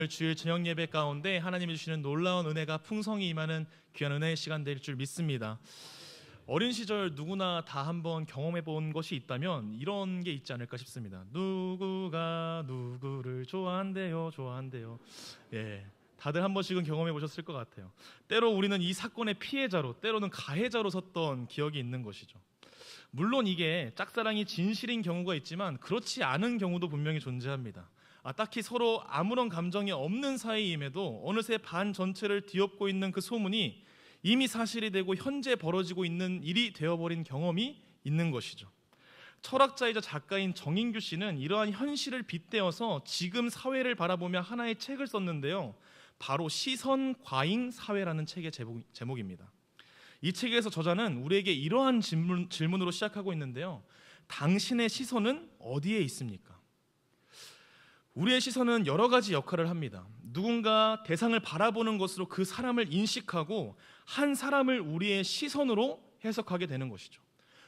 주일 저녁 예배 가운데 하나님이 주시는 놀라운 은혜가 풍성히 임하는 귀한 은혜의 시간 될 줄 믿습니다. 어린 시절 누구나 다 한번 경험해 본 것이 있다면 이런 게 있지 않을까 싶습니다. 누구가 누구를 좋아한대요. 예, 다들 한 번씩은 경험해 보셨을 것 같아요. 때로 우리는 이 사건의 피해자로, 때로는 가해자로 섰던 기억이 있는 것이죠. 물론 이게 짝사랑이 진실인 경우가 있지만 그렇지 않은 경우도 분명히 존재합니다. 딱히 서로 아무런 감정이 없는 사이임에도 어느새 반 전체를 뒤엎고 있는 그 소문이 이미 사실이 되고 현재 벌어지고 있는 일이 되어버린 경험이 있는 것이죠. 철학자이자 작가인 정인규 씨는 이러한 현실을 빗대어서 지금 사회를 바라보며 하나의 책을 썼는데요, 바로 시선 과잉 사회라는 책의 제목입니다. 이 책에서 저자는 우리에게 이러한 질문으로 시작하고 있는데요, 당신의 시선은 어디에 있습니까? 우리의 시선은 여러 가지 역할을 합니다. 누군가 대상을 바라보는 것으로 그 사람을 인식하고 한 사람을 우리의 시선으로 해석하게 되는 것이죠.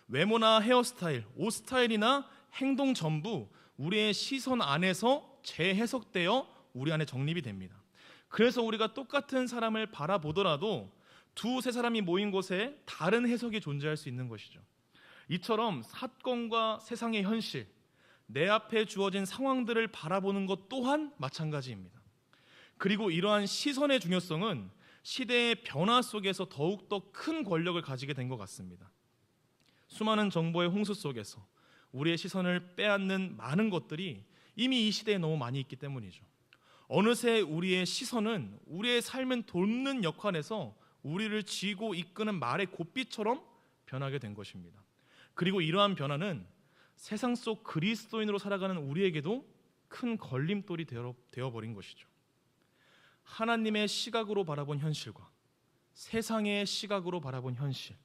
외모나 헤어스타일, 옷 스타일이나 행동 전부 우리의 시선 안에서 재해석되어 우리 안에 정립이 됩니다. 그래서 우리가 똑같은 사람을 바라보더라도 두세 사람이 모인 곳에 다른 해석이 존재할 수 있는 것이죠. 이처럼 사건과 세상의 현실, 내 앞에 주어진 상황들을 바라보는 것 또한 마찬가지입니다. 그리고 이러한 시선의 중요성은 시대의 변화 속에서 더욱더 큰 권력을 가지게 된 것 같습니다. 수많은 정보의 홍수 속에서 우리의 시선을 빼앗는 많은 것들이 이미 이 시대에 너무 많이 있기 때문이죠. 어느새 우리의 시선은 우리의 삶을 돕는 역할에서 우리를 쥐고 이끄는 말의 고삐처럼 변하게 된 것입니다. 그리고 이러한 변화는 세상 속 그리스도인으로 살아가는 우리에게도 큰 걸림돌이 되어버린 것이죠. 하나님의 시각으로 바라본 현실과 세상의 시각으로 바라본 현실,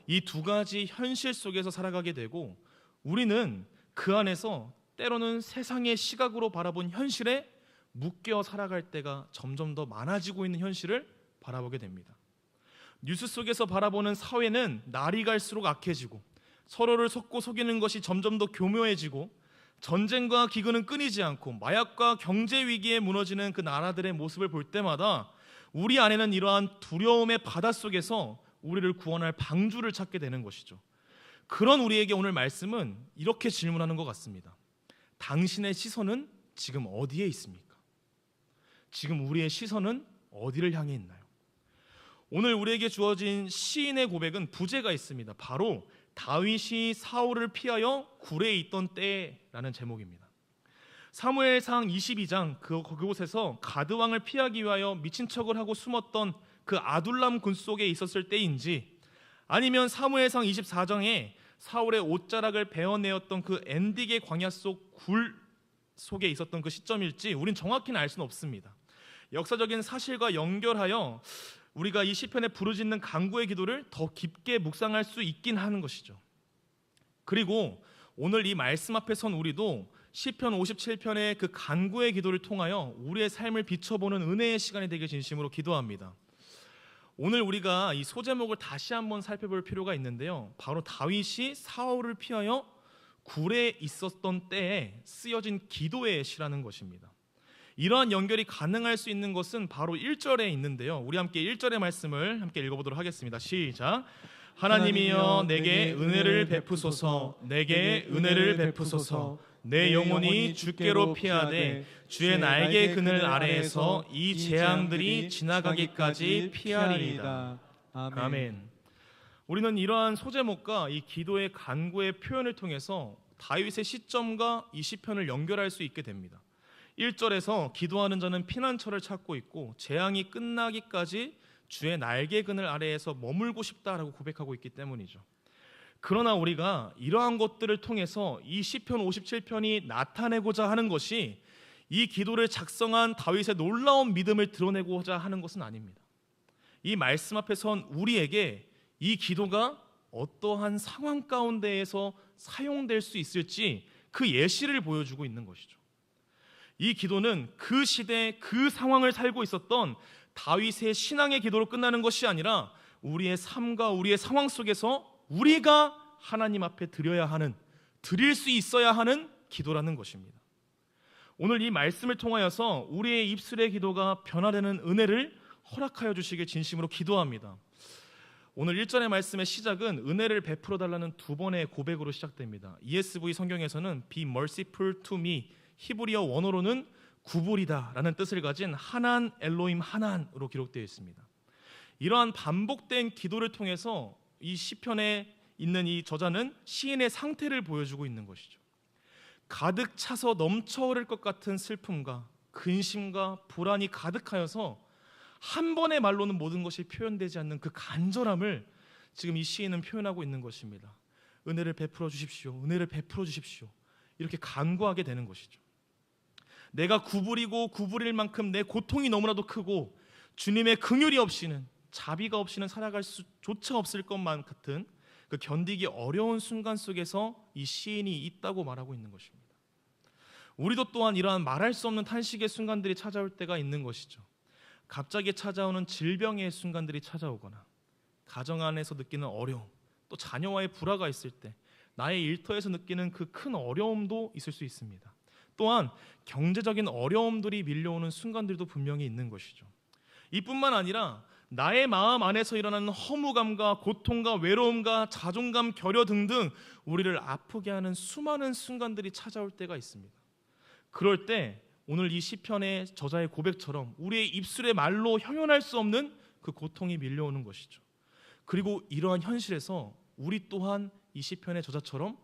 이 두 가지 현실 속에서 살아가게 되고 우리는 그 안에서 때로는 세상의 시각으로 바라본 현실에 묶여 살아갈 때가 점점 더 많아지고 있는 현실을 바라보게 됩니다. 뉴스 속에서 바라보는 사회는 날이 갈수록 악해지고 서로를 속고 속이는 것이 점점 더 교묘해지고 전쟁과 기근은 끊이지 않고 마약과 경제 위기에 무너지는 그 나라들의 모습을 볼 때마다 우리 안에는 이러한 두려움의 바닷속에서 우리를 구원할 방주를 찾게 되는 것이죠. 그런 우리에게 오늘 말씀은 이렇게 질문하는 것 같습니다. 당신의 시선은 지금 어디에 있습니까? 지금 우리의 시선은 어디를 향해 있나요? 오늘 우리에게 주어진 시인의 고백은 부제가 있습니다. 바로 다윗이 사울을 피하여 굴에 있던 때라는 제목입니다. 사무엘상 22장 그곳에서 가드왕을 피하기 위하여 미친 척을 하고 숨었던 그 아둘람 군 속에 있었을 때인지, 아니면 사무엘상 24장에 사울의 옷자락을 베어내었던 그 엔딕의 광야 속 굴 속에 있었던 그 시점일지 우린 정확히는 알 수는 없습니다. 역사적인 사실과 연결하여 우리가 이 시편에 부르짖는 간구의 기도를 더 깊게 묵상할 수 있긴 하는 것이죠. 그리고 오늘 이 말씀 앞에 선 우리도 시편 57편의 그 간구의 기도를 통하여 우리의 삶을 비춰보는 은혜의 시간이 되길 진심으로 기도합니다. 오늘 우리가 이 소제목을 다시 한번 살펴볼 필요가 있는데요, 바로 다윗이 사울을 피하여 굴에 있었던 때에 쓰여진 기도의 시라는 것입니다. 이러한 연결이 가능할 수 있는 것은 바로 1절에 있는데요, 우리 함께 1절의 말씀을 함께 읽어보도록 하겠습니다. 시작. 하나님이여 내게 은혜를 베푸소서, 내게 은혜를 베푸소서. 내 영혼이 주께로 피하되 주의 날개 그늘 아래에서 이 재앙들이 지나가기까지 피하리이다. 아멘. 우리는 이러한 소제목과 이 기도의 간구의 표현을 통해서 다윗의 시점과 이 시편을 연결할 수 있게 됩니다. 1절에서 기도하는 자는 피난처를 찾고 있고 재앙이 끝나기까지 주의 날개 그늘 아래에서 머물고 싶다라고 고백하고 있기 때문이죠. 그러나 우리가 이러한 것들을 통해서 이 시편 57편이 나타내고자 하는 것이 이 기도를 작성한 다윗의 놀라운 믿음을 드러내고자 하는 것은 아닙니다. 이 말씀 앞에 선 우리에게 이 기도가 어떠한 상황 가운데에서 사용될 수 있을지 그 예시를 보여주고 있는 것이죠. 이 기도는 그 시대 그 상황을 살고 있었던 다윗의 신앙의 기도로 끝나는 것이 아니라 우리의 삶과 우리의 상황 속에서 우리가 하나님 앞에 드려야 하는, 드릴 수 있어야 하는 기도라는 것입니다. 오늘 이 말씀을 통하여서 우리의 입술의 기도가 변화되는 은혜를 허락하여 주시길 진심으로 기도합니다. 오늘 1절의 말씀의 시작은 은혜를 베풀어 달라는 두 번의 고백으로 시작됩니다. ESV 성경에서는 Be merciful to me, 히브리어 원어로는 구불이다 라는 뜻을 가진 하난 엘로힘 하난으로 기록되어 있습니다. 이러한 반복된 기도를 통해서 이 시편에 있는 이 저자는 시인의 상태를 보여주고 있는 것이죠. 가득 차서 넘쳐 흐를 것 같은 슬픔과 근심과 불안이 가득하여서 한 번의 말로는 모든 것이 표현되지 않는 그 간절함을 지금 이 시인은 표현하고 있는 것입니다. 은혜를 베풀어 주십시오. 은혜를 베풀어 주십시오. 이렇게 간구하게 되는 것이죠. 내가 구부리고 구부릴 만큼 내 고통이 너무나도 크고 주님의 긍휼이 없이는, 자비가 없이는 살아갈 수조차 없을 것만 같은 그 견디기 어려운 순간 속에서 이 시인이 있다고 말하고 있는 것입니다. 우리도 또한 이러한 말할 수 없는 탄식의 순간들이 찾아올 때가 있는 것이죠. 갑자기 찾아오는 질병의 순간들이 찾아오거나, 가정 안에서 느끼는 어려움, 또 자녀와의 불화가 있을 때 나의 일터에서 느끼는 그 큰 어려움도 있을 수 있습니다. 또한 경제적인 어려움들이 밀려오는 순간들도 분명히 있는 것이죠. 이뿐만 아니라 나의 마음 안에서 일어나는 허무감과 고통과 외로움과 자존감, 결여 등등 우리를 아프게 하는 수많은 순간들이 찾아올 때가 있습니다. 그럴 때 오늘 이 시편의 저자의 고백처럼 우리의 입술의 말로 형용할 수 없는 그 고통이 밀려오는 것이죠. 그리고 이러한 현실에서 우리 또한 이 시편의 저자처럼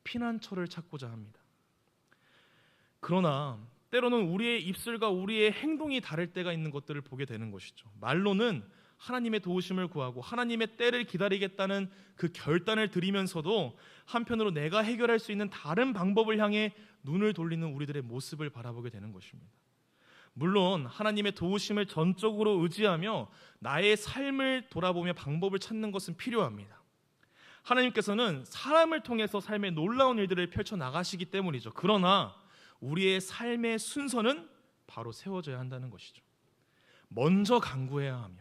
피난처를 찾고자 합니다. 그러나 때로는 우리의 입술과 우리의 행동이 다를 때가 있는 것들을 보게 되는 것이죠. 말로는 하나님의 도우심을 구하고 하나님의 때를 기다리겠다는 그 결단을 드리면서도 한편으로 내가 해결할 수 있는 다른 방법을 향해 눈을 돌리는 우리들의 모습을 바라보게 되는 것입니다. 물론 하나님의 도우심을 전적으로 의지하며 나의 삶을 돌아보며 방법을 찾는 것은 필요합니다. 하나님께서는 사람을 통해서 삶의 놀라운 일들을 펼쳐나가시기 때문이죠. 그러나 우리의 삶의 순서는 바로 세워져야 한다는 것이죠. 먼저 간구해야 하며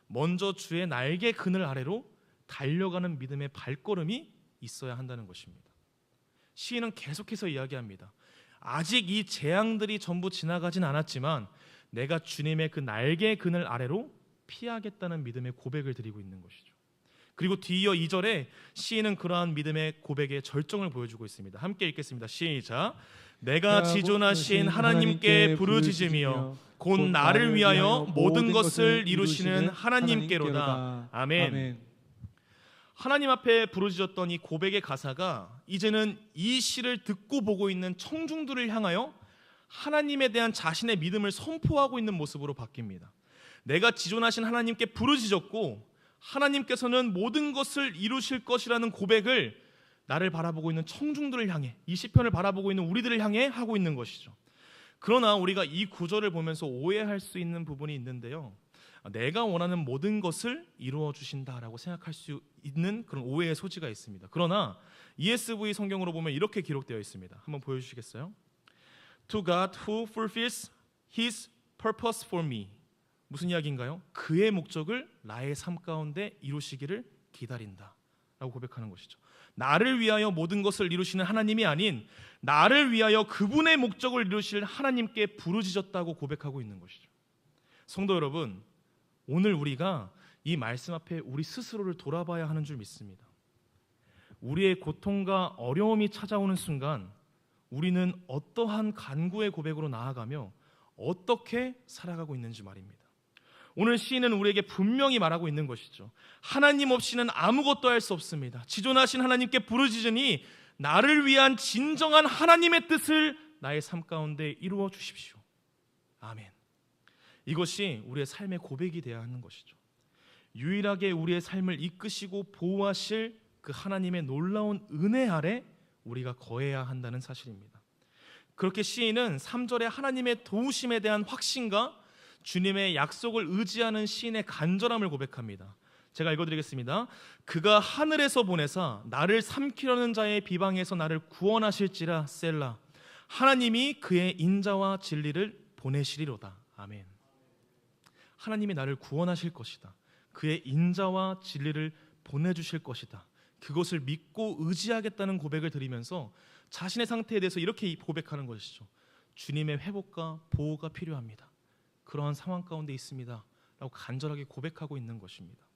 먼저 주의 날개 그늘 아래로 달려가는 믿음의 발걸음이 있어야 한다는 것입니다. 시인은 계속해서 이야기합니다. 아직 이 재앙들이 전부 지나가진 않았지만 내가 주님의 그 날개 그늘 아래로 피하겠다는 믿음의 고백을 드리고 있는 것이죠. 그리고 뒤이어 2절에 시인은 그러한 믿음의 고백의 절정을 보여주고 있습니다. 함께 읽겠습니다. 시작. 내가 지존하신 하나님께 부르짖으며 곧 나를 위하여 모든 것을 이루시는 하나님께로다. 아멘. 하나님 앞에 부르짖었던 이 고백의 가사가 이제는 이 시를 듣고 보고 있는 청중들을 향하여 하나님에 대한 자신의 믿음을 선포하고 있는 모습으로 바뀝니다. 내가 지존하신 하나님께 부르짖었고 하나님께서는 모든 것을 이루실 것이라는 고백을 나를 바라보고 있는 청중들을 향해, 이 시편을 바라보고 있는 우리들을 향해 하고 있는 것이죠. 그러나 우리가 이 구절을 보면서 오해할 수 있는 부분이 있는데요, 내가 원하는 모든 것을 이루어 주신다라고 생각할 수 있는 그런 오해의 소지가 있습니다. 그러나 ESV 성경으로 보면 이렇게 기록되어 있습니다. 한번 보여주시겠어요? To God who fulfills His purpose for me. 무슨 이야기인가요? 그의 목적을 나의 삶 가운데 이루시기를 기다린다 라고 고백하는 것이죠. 나를 위하여 모든 것을 이루시는 하나님이 아닌 나를 위하여 그분의 목적을 이루실 하나님께 부르짖었다고 고백하고 있는 것이죠. 성도 여러분, 오늘 우리가 이 말씀 앞에 우리 스스로를 돌아봐야 하는 줄 믿습니다. 우리의 고통과 어려움이 찾아오는 순간 우리는 어떠한 간구의 고백으로 나아가며 어떻게 살아가고 있는지 말입니다. 오늘 시인은 우리에게 분명히 말하고 있는 것이죠. 하나님 없이는 아무것도 할 수 없습니다. 지존하신 하나님께 부르짖으니 나를 위한 진정한 하나님의 뜻을 나의 삶 가운데 이루어 주십시오. 아멘. 이것이 우리의 삶의 고백이 되어야 하는 것이죠. 유일하게 우리의 삶을 이끄시고 보호하실 그 하나님의 놀라운 은혜 아래 우리가 거해야 한다는 사실입니다. 그렇게 시인은 3절에 하나님의 도우심에 대한 확신과 주님의 약속을 의지하는 시인의 간절함을 고백합니다. 제가 읽어드리겠습니다. 그가 하늘에서 보내사 나를 삼키려는 자의 비방에서 나를 구원하실지라 셀라. 하나님이 그의 인자와 진리를 보내시리로다. 아멘. 하나님이 나를 구원하실 것이다. 그의 인자와 진리를 보내주실 것이다. 그것을 믿고 의지하겠다는 고백을 드리면서 자신의 상태에 대해서 이렇게 고백하는 것이죠. 주님의 회복과 보호가 필요합니다. 그러한 상황 가운데 있습니다 라고 간절하게 고백하고 있는 것입니다.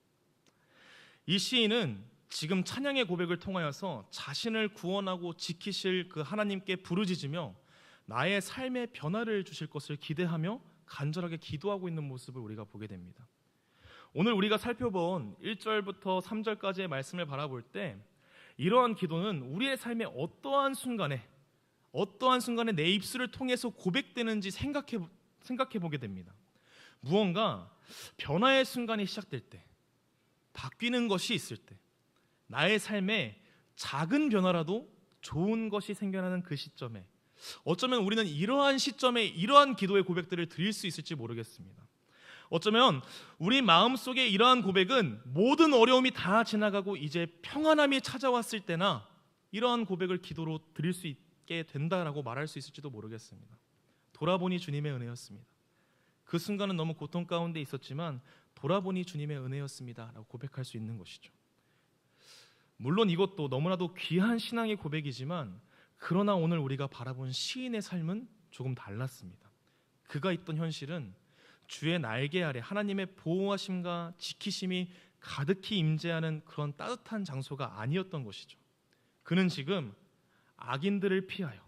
이 시인은 지금 찬양의 고백을 통하여서 자신을 구원하고 지키실 그 하나님께 부르짖으며 나의 삶의 변화를 주실 것을 기대하며 간절하게 기도하고 있는 모습을 우리가 보게 됩니다. 오늘 우리가 살펴본 1절부터 3절까지의 말씀을 바라볼 때 이러한 기도는 우리의 삶의 어떠한 순간에 내 입술을 통해서 고백되는지 생각해 보게 됩니다. 무언가 변화의 순간이 시작될 때, 바뀌는 것이 있을 때, 나의 삶에 작은 변화라도 좋은 것이 생겨나는 그 시점에 어쩌면 우리는 이러한 시점에 이러한 기도의 고백들을 드릴 수 있을지 모르겠습니다. 어쩌면 우리 마음속에 이러한 고백은 모든 어려움이 다 지나가고 이제 평안함이 찾아왔을 때나 이러한 고백을 기도로 드릴 수 있게 된다라고 말할 수 있을지도 모르겠습니다. 돌아보니 주님의 은혜였습니다. 그 순간은 너무 고통 가운데 있었지만 돌아보니 주님의 은혜였습니다 라고 고백할 수 있는 것이죠. 물론 이것도 너무나도 귀한 신앙의 고백이지만 그러나 오늘 우리가 바라본 시인의 삶은 조금 달랐습니다. 그가 있던 현실은 주의 날개 아래 하나님의 보호하심과 지키심이 가득히 임재하는 그런 따뜻한 장소가 아니었던 것이죠. 그는 지금 악인들을 피하여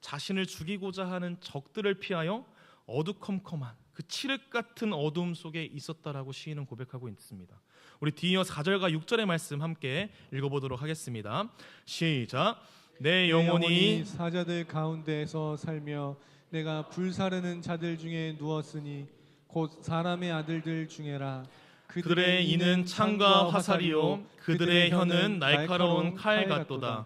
자신을 죽이고자 하는 적들을 피하여 어두컴컴한 그 칠흑 같은 어두움 속에 있었다라고 시인은 고백하고 있습니다. 우리 뒤이어 4절과 6절의 말씀 함께 읽어보도록 하겠습니다. 시작. 내 영혼이 사자들 가운데에서 살며 내가 불사르는 자들 중에 누웠으니 곧 사람의 아들들 중에라. 그들의 이는 창과 화살이요 그들의 혀는 날카로운 칼 같도다.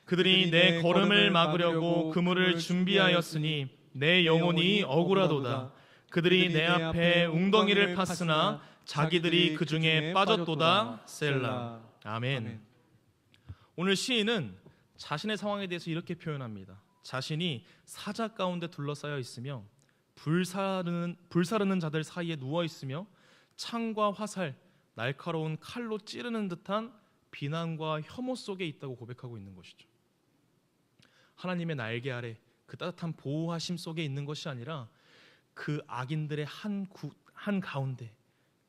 그들이 내 걸음을 막으려고 그물을 준비하였으니 내 영혼이 억울하도다. 그들이 내 앞에 웅덩이를 팠으나 자기들이 그 중에 빠졌도다. 셀라. 아멘. 오늘 시인은 자신의 상황에 대해서 이렇게 표현합니다. 자신이 사자 가운데 둘러싸여 있으며 불사르는 자들 사이에 누워 있으며 창과 화살, 날카로운 칼로 찌르는 듯한 비난과 혐오 속에 있다고 고백하고 있는 것이죠. 하나님의 날개 아래 그 따뜻한 보호하심 속에 있는 것이 아니라 그 악인들의 한 가운데,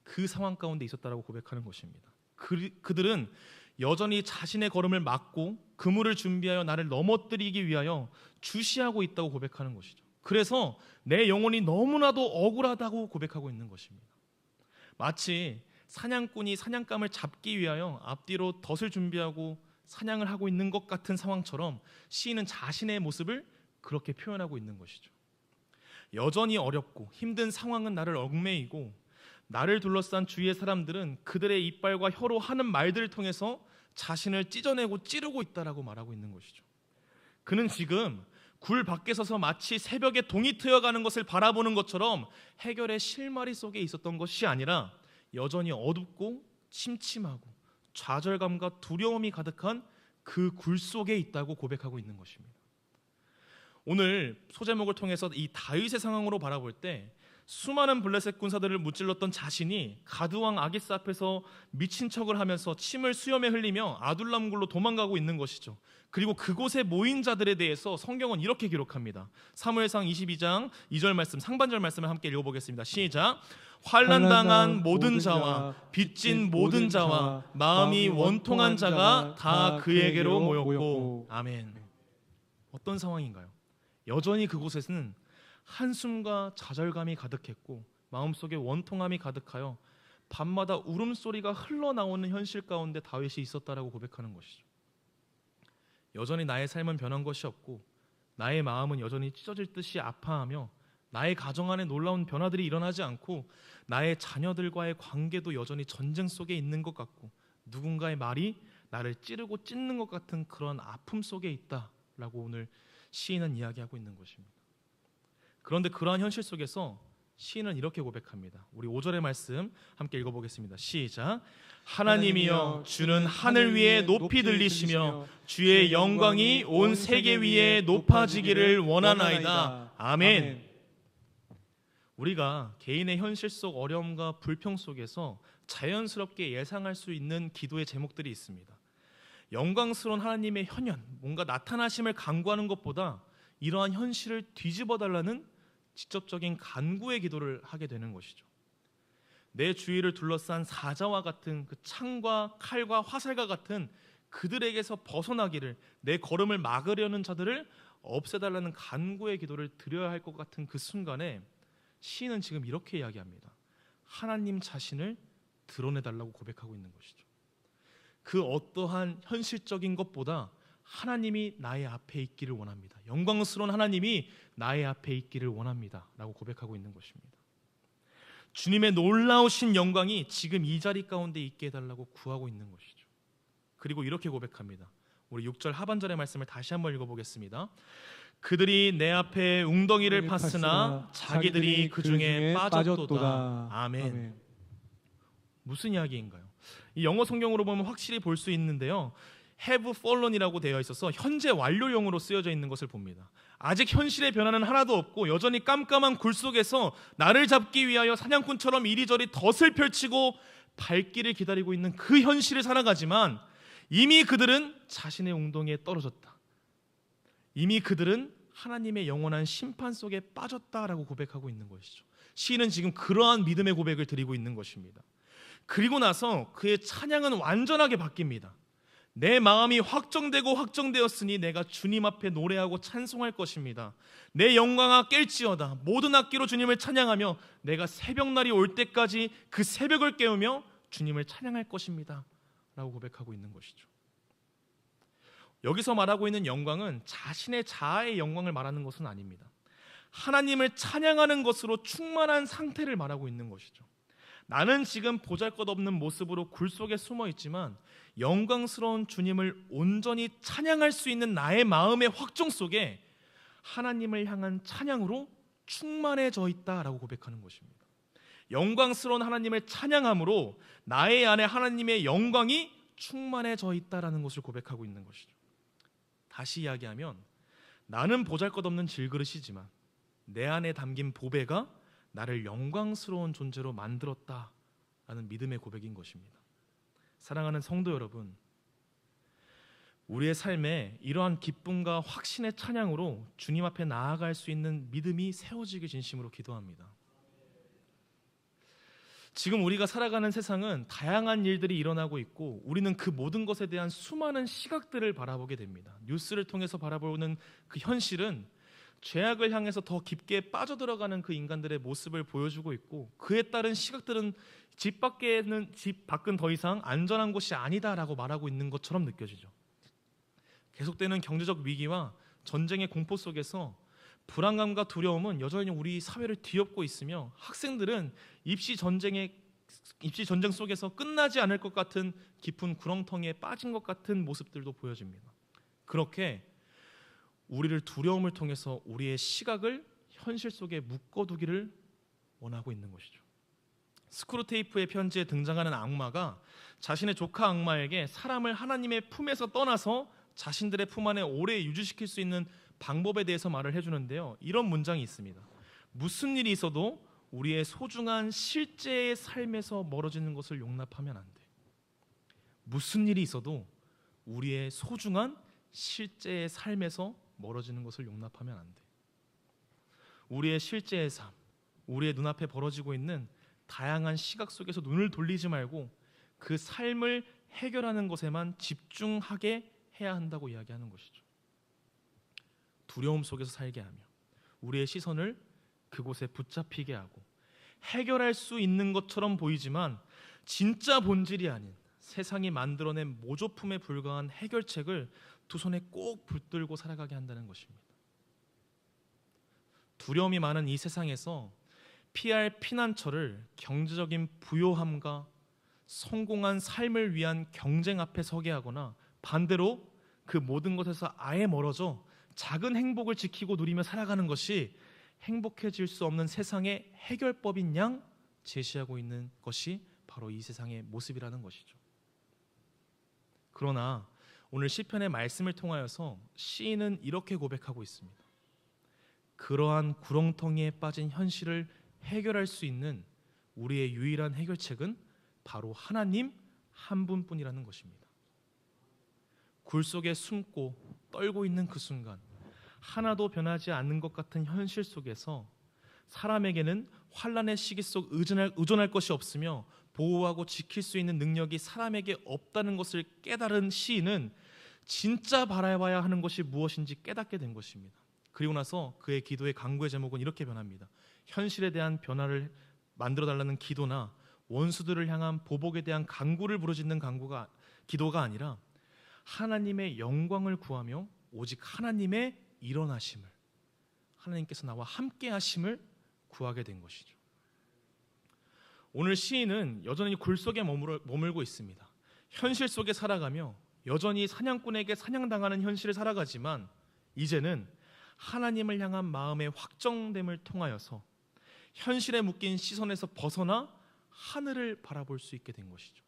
그 상황 가운데 있었다라고 고백하는 것입니다. 그들은 여전히 자신의 걸음을 막고 그물을 준비하여 나를 넘어뜨리기 위하여 주시하고 있다고 고백하는 것이죠. 그래서 내 영혼이 너무나도 억울하다고 고백하고 있는 것입니다. 마치 사냥꾼이 사냥감을 잡기 위하여 앞뒤로 덫을 준비하고 사냥을 하고 있는 것 같은 상황처럼 시인은 자신의 모습을 그렇게 표현하고 있는 것이죠. 여전히 어렵고 힘든 상황은 나를 얽매이고 나를 둘러싼 주위의 사람들은 그들의 이빨과 혀로 하는 말들을 통해서 자신을 찢어내고 찌르고 있다라고 말하고 있는 것이죠. 그는 지금 굴 밖에 서서 마치 새벽에 동이 트여가는 것을 바라보는 것처럼 해결의 실마리 속에 있었던 것이 아니라 여전히 어둡고 침침하고 좌절감과 두려움이 가득한 그 굴 속에 있다고 고백하고 있는 것입니다. 오늘 소제목을 통해서 이 다윗의 상황으로 바라볼 때 수많은 블레셋 군사들을 무찔렀던 자신이 가드왕 아기스 앞에서 미친 척을 하면서 침을 수염에 흘리며 아둘람굴로 도망가고 있는 것이죠. 그리고 그곳에 모인 자들에 대해서 성경은 이렇게 기록합니다. 사무엘상 22장 2절 말씀, 상반절 말씀을 함께 읽어보겠습니다. 시작. 환난당한 모든 자와 빚진 모든 자와 마음이 원통한 자가 다 그에게로 모였고. 아멘. 어떤 상황인가요? 여전히 그곳에서는 한숨과 좌절감이 가득했고 마음속에 원통함이 가득하여 밤마다 울음소리가 흘러나오는 현실 가운데 다윗이 있었다라고 고백하는 것이죠. 여전히 나의 삶은 변한 것이 없고 나의 마음은 여전히 찢어질 듯이 아파하며 나의 가정 안에 놀라운 변화들이 일어나지 않고 나의 자녀들과의 관계도 여전히 전쟁 속에 있는 것 같고 누군가의 말이 나를 찌르고 찢는 것 같은 그런 아픔 속에 있다라고 오늘 시인은 이야기하고 있는 것입니다. 그런데 그러한 현실 속에서 시인은 이렇게 고백합니다. 우리 5절의 말씀 함께 읽어보겠습니다. 시작. 하나님이여 주는 하늘 위에 높이 들리시며 주의 영광이 온 세계 위에 높아지기를 원하나이다. 아멘. 우리가 개인의 현실 속 어려움과 불평 속에서 자연스럽게 예상할 수 있는 기도의 제목들이 있습니다. 영광스러운 하나님의 현현, 뭔가 나타나심을 간구하는 것보다 이러한 현실을 뒤집어 달라는 직접적인 간구의 기도를 하게 되는 것이죠. 내 주위를 둘러싼 사자와 같은 그 창과 칼과 화살과 같은 그들에게서 벗어나기를, 내 걸음을 막으려는 자들을 없애달라는 간구의 기도를 드려야 할 것 같은 그 순간에 시인은 지금 이렇게 이야기합니다. 하나님 자신을 드러내달라고 고백하고 있는 것이죠. 그 어떠한 현실적인 것보다 하나님이 나의 앞에 있기를 원합니다. 영광스러운 하나님이 나의 앞에 있기를 원합니다 라고 고백하고 있는 것입니다. 주님의 놀라우신 영광이 지금 이 자리 가운데 있게 해달라고 구하고 있는 것이죠. 그리고 이렇게 고백합니다. 우리 6절 하반절의 말씀을 다시 한번 읽어보겠습니다. 그들이 내 앞에 웅덩이를 팠으나 자기들이 그 중에 빠졌도다. 아멘. 무슨 이야기인가요? 이 영어 성경으로 보면 확실히 볼 수 있는데요, have fallen이라고 되어 있어서 현재 완료형으로 쓰여져 있는 것을 봅니다. 아직 현실의 변화는 하나도 없고 여전히 깜깜한 굴 속에서 나를 잡기 위하여 사냥꾼처럼 이리저리 덫을 펼치고 발길을 기다리고 있는 그 현실을 살아가지만 이미 그들은 자신의 웅덩이에 떨어졌다. 이미 그들은 하나님의 영원한 심판 속에 빠졌다라고 고백하고 있는 것이죠. 시인은 지금 그러한 믿음의 고백을 드리고 있는 것입니다. 그리고 나서 그의 찬양은 완전하게 바뀝니다. 내 마음이 확정되고 확정되었으니 내가 주님 앞에 노래하고 찬송할 것입니다. 내 영광아 깰지어다. 모든 악기로 주님을 찬양하며 내가 새벽날이 올 때까지 그 새벽을 깨우며 주님을 찬양할 것입니다 라고 고백하고 있는 것이죠. 여기서 말하고 있는 영광은 자신의 자아의 영광을 말하는 것은 아닙니다. 하나님을 찬양하는 것으로 충만한 상태를 말하고 있는 것이죠. 나는 지금 보잘것없는 모습으로 굴 속에 숨어 있지만 영광스러운 주님을 온전히 찬양할 수 있는 나의 마음의 확정 속에 하나님을 향한 찬양으로 충만해져 있다라고 고백하는 것입니다. 영광스러운 하나님을 찬양함으로 나의 안에 하나님의 영광이 충만해져 있다라는 것을 고백하고 있는 것이죠. 다시 이야기하면 나는 보잘것없는 질그릇이지만 내 안에 담긴 보배가 나를 영광스러운 존재로 만들었다라는 믿음의 고백인 것입니다. 사랑하는 성도 여러분, 우리의 삶에 이러한 기쁨과 확신의 찬양으로 주님 앞에 나아갈 수 있는 믿음이 세워지길 진심으로 기도합니다. 지금 우리가 살아가는 세상은 다양한 일들이 일어나고 있고 우리는 그 모든 것에 대한 수많은 시각들을 바라보게 됩니다. 뉴스를 통해서 바라보는 그 현실은 죄악을 향해서 더 깊게 빠져들어가는 그 인간들의 모습을 보여주고 있고 그에 따른 시각들은 집 밖은 더 이상 안전한 곳이 아니다라고 말하고 있는 것처럼 느껴지죠. 계속되는 경제적 위기와 전쟁의 공포 속에서 불안감과 두려움은 여전히 우리 사회를 뒤엎고 있으며 학생들은 입시 전쟁 속에서 끝나지 않을 것 같은 깊은 구렁텅이에 빠진 것 같은 모습들도 보여집니다. 그렇게 우리를 두려움을 통해서 우리의 시각을 현실 속에 묶어두기를 원하고 있는 것이죠. 스크루테이프의 편지에 등장하는 악마가 자신의 조카 악마에게 사람을 하나님의 품에서 떠나서 자신들의 품 안에 오래 유지시킬 수 있는 방법에 대해서 말을 해주는데요, 이런 문장이 있습니다. 무슨 일이 있어도 우리의 소중한 실제의 삶에서 멀어지는 것을 용납하면 안 돼. 무슨 일이 있어도 우리의 소중한 실제의 삶에서 멀어지는 것을 용납하면 안 돼. 우리의 실제의 삶, 우리의 눈앞에 벌어지고 있는 다양한 시각 속에서 눈을 돌리지 말고 그 삶을 해결하는 것에만 집중하게 해야 한다고 이야기하는 것이죠. 두려움 속에서 살게 하며 우리의 시선을 그곳에 붙잡히게 하고 해결할 수 있는 것처럼 보이지만 진짜 본질이 아닌 세상이 만들어낸 모조품에 불과한 해결책을 두 손에 꼭 붙들고 살아가게 한다는 것입니다. 두려움이 많은 이 세상에서 피할 피난처를 경제적인 부요함과 성공한 삶을 위한 경쟁 앞에 서게 하거나 반대로 그 모든 것에서 아예 멀어져 작은 행복을 지키고 누리며 살아가는 것이 행복해질 수 없는 세상의 해결법인 양 제시하고 있는 것이 바로 이 세상의 모습이라는 것이죠. 그러나 오늘 시편의 말씀을 통하여서 시인은 이렇게 고백하고 있습니다. 그러한 구렁텅이에 빠진 현실을 해결할 수 있는 우리의 유일한 해결책은 바로 하나님 한 분뿐이라는 것입니다. 굴 속에 숨고 떨고 있는 그 순간 하나도 변하지 않는 것 같은 현실 속에서 사람에게는 환난의 시기 속 의존할 것이 없으며 보호하고 지킬 수 있는 능력이 사람에게 없다는 것을 깨달은 시인은 진짜 바라봐야 하는 것이 무엇인지 깨닫게 된 것입니다. 그리고 나서 그의 기도의 간구의 제목은 이렇게 변합니다. 현실에 대한 변화를 만들어달라는 기도나 원수들을 향한 보복에 대한 간구를 부르짖는 기도가 아니라 하나님의 영광을 구하며 오직 하나님의 일어나심을, 하나님께서 나와 함께 하심을 구하게 된 것이죠. 오늘 시인은 여전히 굴 속에 머물고 있습니다. 현실 속에 살아가며 여전히 사냥꾼에게 사냥당하는 현실을 살아가지만 이제는 하나님을 향한 마음의 확정됨을 통하여서 현실에 묶인 시선에서 벗어나 하늘을 바라볼 수 있게 된 것이죠.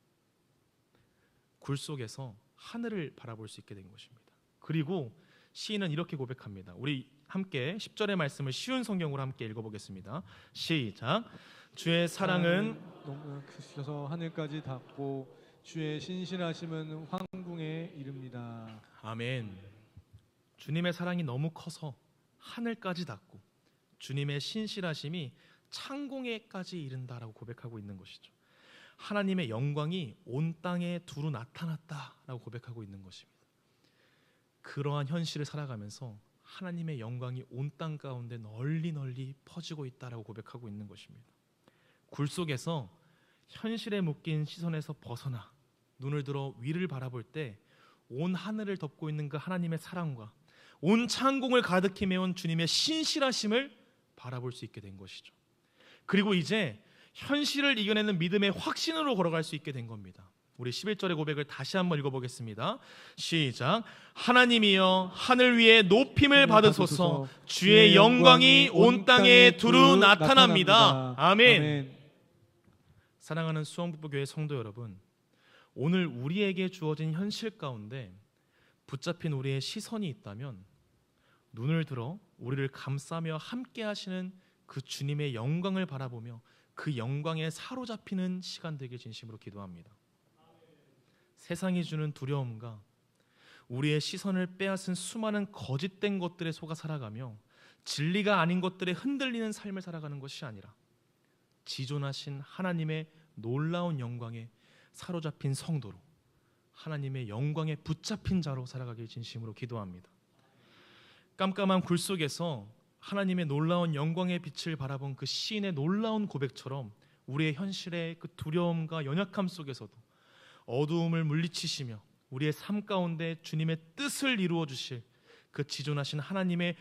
굴 속에서 하늘을 바라볼 수 있게 된 것입니다. 그리고 시인은 이렇게 고백합니다. 우리 함께 10절의 말씀을 쉬운 성경으로 함께 읽어보겠습니다. 시작. 주의 사랑은 너무 크셔서 하늘까지 닿고 주의 신실하심은 황궁에 이릅니다. 아멘. 주님의 사랑이 너무 커서 하늘까지 닿고 주님의 신실하심이 창공에까지 이른다라고 고백하고 있는 것이죠. 하나님의 영광이 온 땅에 두루 나타났다라고 고백하고 있는 것입니다. 그러한 현실을 살아가면서 하나님의 영광이 온 땅 가운데 널리 퍼지고 있다라고 고백하고 있는 것입니다. 굴 속에서 현실에 묶인 시선에서 벗어나 눈을 들어 위를 바라볼 때 온 하늘을 덮고 있는 그 하나님의 사랑과 온 창공을 가득히 메운 주님의 신실하심을 바라볼 수 있게 된 것이죠. 그리고 이제 현실을 이겨내는 믿음의 확신으로 걸어갈 수 있게 된 겁니다. 우리 11절의 고백을 다시 한번 읽어보겠습니다. 시작. 하나님이여 하늘 위에 높임을 받으소서. 주의 영광이 온 땅에 두루 나타납니다. 아멘. 사랑하는 수원북부교회 성도 여러분, 오늘 우리에게 주어진 현실 가운데 붙잡힌 우리의 시선이 있다면 눈을 들어 우리를 감싸며 함께 하시는 그 주님의 영광을 바라보며 그 영광에 사로잡히는 시간 되길 진심으로 기도합니다. 세상이 주는 두려움과 우리의 시선을 빼앗은 수많은 거짓된 것들에 속아 살아가며 진리가 아닌 것들에 흔들리는 삶을 살아가는 것이 아니라 지존하신 하나님의 놀라운 영광에 사로잡힌 성도로, 하나님의 영광에 붙잡힌 자로 살아가길 진심으로 기도합니다. 깜깜한 굴 속에서 하나님의 놀라운 영광의 빛을 바라본 그 시인의 놀라운 고백처럼 우리의 현실의 그 두려움과 연약함 속에서도 어두움을 물리치시며 우리의 삶 가운데 주님의 뜻을 이루어 주실 그 지존하신 하나님의